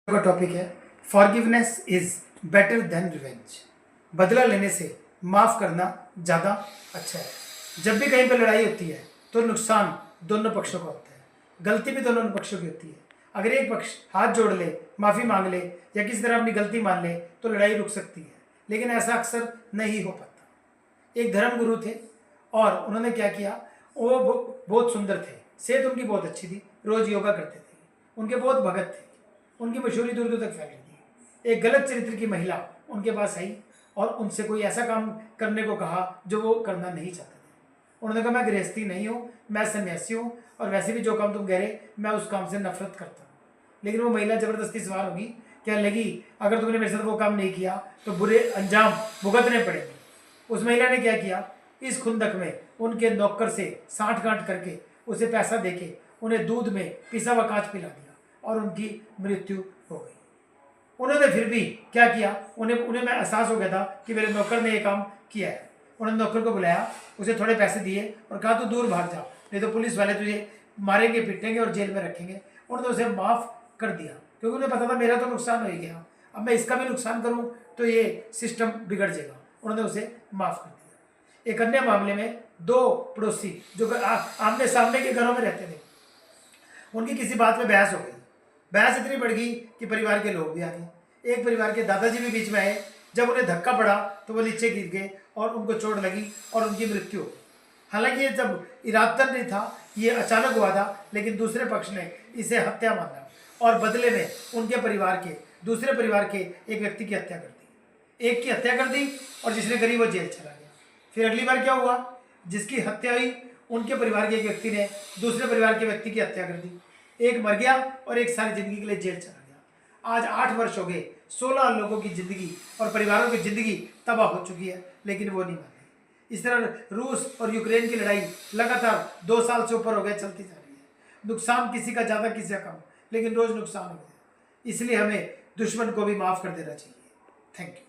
का टॉपिक है forgiveness is better than revenge. बदला लेने से माफ करना ज़्यादा अच्छा है। जब भी कहीं पर लड़ाई होती है तो नुकसान दोनों पक्षों का होता है, गलती भी दोनों पक्षों की होती है। अगर एक पक्ष हाथ जोड़ ले, माफ़ी मांग ले या किसी तरह अपनी गलती मान ले तो लड़ाई रुक सकती है, लेकिन ऐसा अक्सर नहीं हो पाता। एक धर्म गुरु थे और उन्होंने क्या किया, वो बहुत सुंदर थे, सेहत उनकी बहुत अच्छी थी, रोज़ योगा करते थे, उनके बहुत भगत थे, उनकी मशहूरी दूर दूर तक फैल गई थी। एक गलत चरित्र की महिला उनके पास आई और उनसे कोई ऐसा काम करने को कहा जो वो करना नहीं चाहते थे। उन्होंने कहा, मैं गृहस्थी नहीं हूँ, मैं सन्यासी हूँ और वैसे भी जो काम तुम कह रहे मैं उस काम से नफरत करता हूँ। लेकिन वो महिला ज़बरदस्ती सवार होगी, कहने लगी अगर तुमने मेरे साथ वो काम नहीं किया तो बुरे अंजाम भुगतने पड़ेंगे। उस महिला ने क्या किया, इस खुंदक में उनके नौकर से साठ गांठ करके उसे पैसा देके उन्हें दूध में पिसा हुआ कांच पिला दिया और उनकी मृत्यु हो गई। उन्होंने फिर भी क्या किया, उन्हें मैं एहसास हो गया था कि मेरे नौकर ने ये काम किया है। उन्होंने नौकर को बुलाया, उसे थोड़े पैसे दिए और कहा तू दूर भाग जा, नहीं तो पुलिस वाले तुझे मारेंगे, पीटेंगे और जेल में रखेंगे। उन्होंने उसे माफ़ कर दिया क्योंकि उन्हें पता था मेरा तो नुकसान हो ही गया, अब मैं इसका भी नुकसान करूँ तो ये सिस्टम बिगड़ जाएगा। उन्होंने उसे माफ़ कर दिया। एक अन्य मामले में दो पड़ोसी जो आमने सामने के घरों में रहते थे, उनकी किसी बात में बहस हो गई। बहस इतनी बढ़ गई कि परिवार के लोग भी आ गए। एक परिवार के दादाजी भी बीच में आए। जब उन्हें धक्का पड़ा तो वो नीचे गिर गए और उनको चोट लगी और उनकी मृत्यु हो गई। हालांकि ये जब इरादतन नहीं था, ये अचानक हुआ था, लेकिन दूसरे पक्ष ने इसे हत्या माना और बदले में उनके परिवार के दूसरे परिवार के एक व्यक्ति की हत्या कर दी। एक की हत्या कर दी और जिसने करी वो जेल चला गया। फिर अगली बार क्या हुआ, जिसकी हत्या हुई उनके परिवार के एक व्यक्ति ने दूसरे परिवार के व्यक्ति की हत्या कर दी। एक मर गया और एक सारी जिंदगी के लिए जेल चला गया। आज 8 वर्ष हो गए, 16 लोगों की जिंदगी और परिवारों की जिंदगी तबाह हो चुकी है, लेकिन वो नहीं माने। इस तरह रूस और यूक्रेन की लड़ाई लगातार 2 साल से ऊपर हो गए चलती जा रही है। नुकसान किसी का ज़्यादा किसी का कम, लेकिन रोज नुकसान हो गया। इसलिए हमें दुश्मन को भी माफ़ कर देना चाहिए। Thank you.